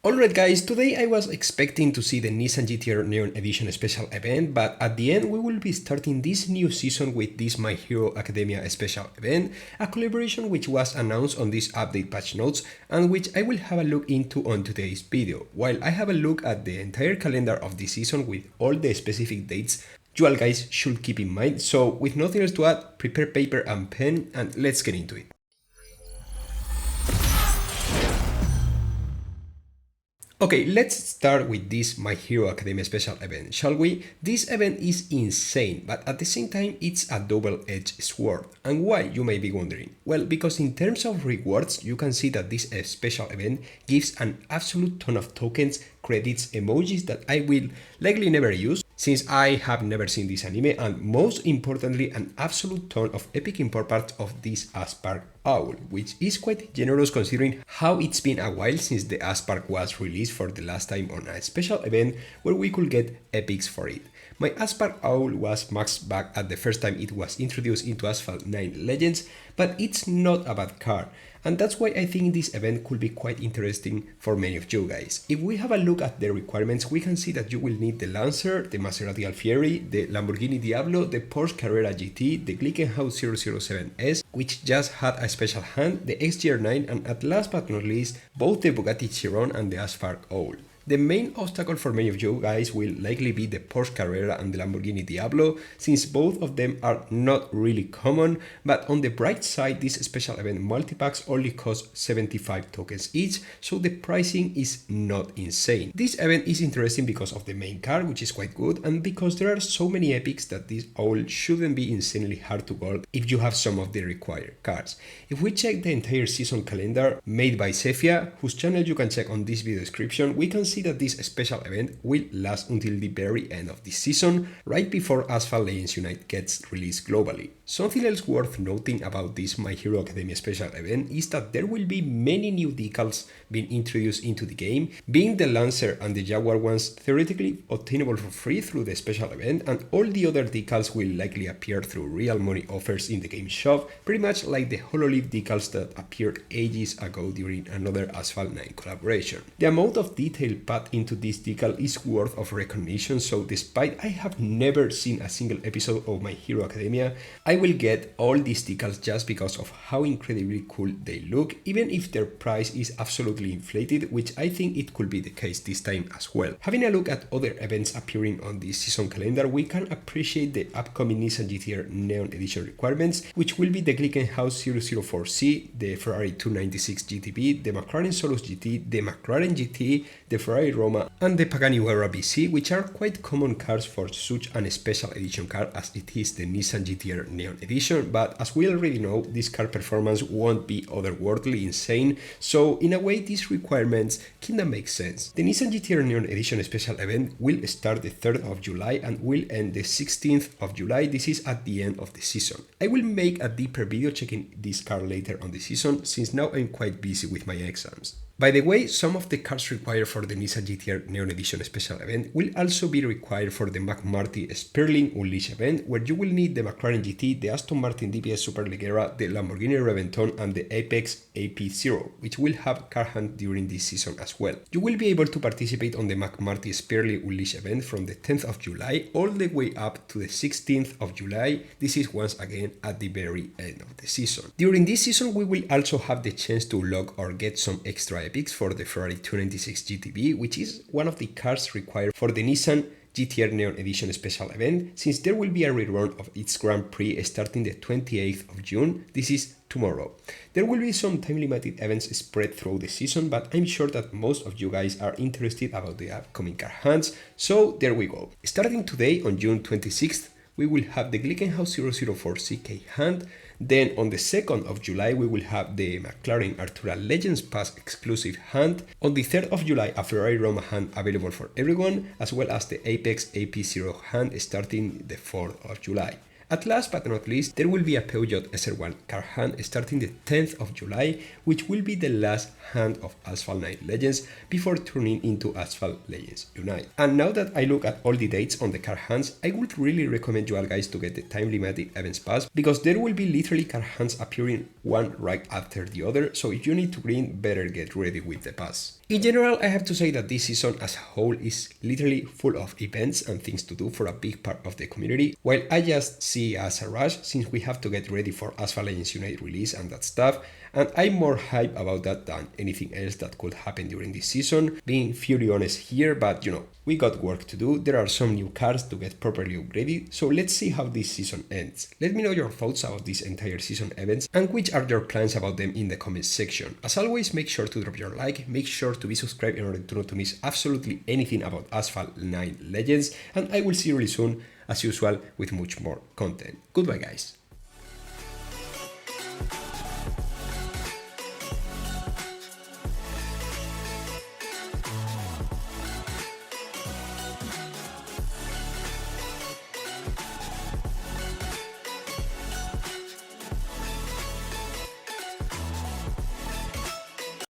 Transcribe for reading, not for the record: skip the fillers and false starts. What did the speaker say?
Alright guys, today I was expecting to see the Nissan GTR Neon Edition special event, but at the end we will be starting this new season with this My Hero Academia special event, a collaboration which was announced on this update patch notes and which I will have a look into on today's video, while I have a look at the entire calendar of this season with all the specific dates you all guys should keep in mind. So with nothing else to add, prepare paper and pen and let's get into it. Okay, let's start with this My Hero Academia special event, shall we? This event is insane, but at the same time it's a double-edged sword. And why, you may be wondering? Well, because in terms of rewards, you can see that this special event gives an absolute ton of tokens, credits, emojis that I will likely never use, since I have never seen this anime, and most importantly an absolute ton of epic import parts of this Asphalt owl, which is quite generous considering how it's been a while since the Asphalt was released for the last time on a special event where we could get epics for it. My Asphalt owl was maxed back at the first time it was introduced into Asphalt 9 Legends, but it's not a bad card. And that's why I think this event could be quite interesting for many of you guys. If we have a look at the requirements, we can see that you will need the Lancer, the Maserati Alfieri, the Lamborghini Diablo, the Porsche Carrera GT, the Glickenhaus 007S, which just had a special hand, the XGR9, and at last but not least, both the Bugatti Chiron and the Asphalt Owl. The main obstacle for many of you guys will likely be the Porsche Carrera and the Lamborghini Diablo, since both of them are not really common, but on the bright side this special event multipacks only cost 75 tokens each, so the pricing is not insane. This event is interesting because of the main card, which is quite good, and because there are so many epics that this owl shouldn't be insanely hard to gold if you have some of the required cards. If we check the entire season calendar made by Cephia, whose channel you can check on this video description, we can see that this special event will last until the very end of this season, right before Asphalt Legends Unite gets released globally. Something else worth noting about this My Hero Academia special event is that there will be many new decals being introduced into the game, being the Lancer and the Jaguar ones theoretically obtainable for free through the special event, and all the other decals will likely appear through real money offers in the game shop, pretty much like the Hololive decals that appeared ages ago during another Asphalt 9 collaboration. The amount of detail packed into this decal is worth of recognition, so despite I have never seen a single episode of My Hero Academia, I will get all these decals just because of how incredibly cool they look, even if their price is absolutely inflated, which I think it could be the case this time as well. Having a look at other events appearing on this season calendar, we can appreciate the upcoming Nissan GTR Neon Edition requirements, which will be the Glickenhaus 004C, the Ferrari 296 GTB, the McLaren Solus GT, the McLaren GT, the Ferrari Roma, and the Pagani Huayra BC, which are quite common cards for such an special edition card as it is the Nissan GTR Neon Edition, but as we already know, this card performance won't be otherworldly insane, so in a way these requirements kinda make sense. The Nissan GTR Neon Edition special event will start the 3rd of July and will end the 16th of July. This is at the end of the season. I will make a deeper video checking this card later on the season, since now I'm quite busy with my exams. By the way, some of the cards required for the Nissan GTR Neon Edition special event will also be required for the McMarty Sperling Unleash event, where you will need the McLaren GT, the Aston Martin DBS Superleggera, the Lamborghini Reventon, and the Apex AP0, which will have card hunt during this season as well. You will be able to participate on the McMarty Sperling Unleash event from the 10th of July all the way up to the 16th of July. This is once again at the very end of the season. During this season, we will also have the chance to log or get some extra epics for the Ferrari 296 GTB, which is one of the cards required for the Nissan GTR Neon Edition special event, since there will be a rerun of its Grand Prix starting the 28th of June. This is tomorrow. There will be some time-limited events spread through the season, but I'm sure that most of you guys are interested about the upcoming card hunts, so there we go. Starting today on June 26th, we will have the Glickenhaus 004CK hunt. Then on the 2nd of July we will have the McLaren Artura Legends Pass exclusive hunt. On the 3rd of July a Ferrari Roma hunt available for everyone, as well as the Apex AP0 hunt starting the 4th of July. At last but not least, there will be a Peugeot SR1 car hunt starting the 10th of July, which will be the last hunt of Asphalt 9 Legends before turning into Asphalt Legends Unite. And now that I look at all the dates on the car hunts, I would really recommend you all guys to get the time limited events pass, because there will be literally car hunts appearing one right after the other, so if you need to green, better get ready with the pass. In general, I have to say that this season as a whole is literally full of events and things to do for a big part of the community, while I just see as a rush since we have to get ready for Asphalt Legends Unite release and that stuff, and I'm more hype about that than anything else that could happen during this season, being fully honest here, but we got work to do. There are some new cars to get properly upgraded, so let's see how this season ends. Let me know your thoughts about these entire season events and which are your plans about them in the comments section. As always, make sure to drop your like, make sure to be subscribed in order to not to miss absolutely anything about Asphalt 9 Legends, and I will see you really soon, as usual, with much more content. Goodbye guys.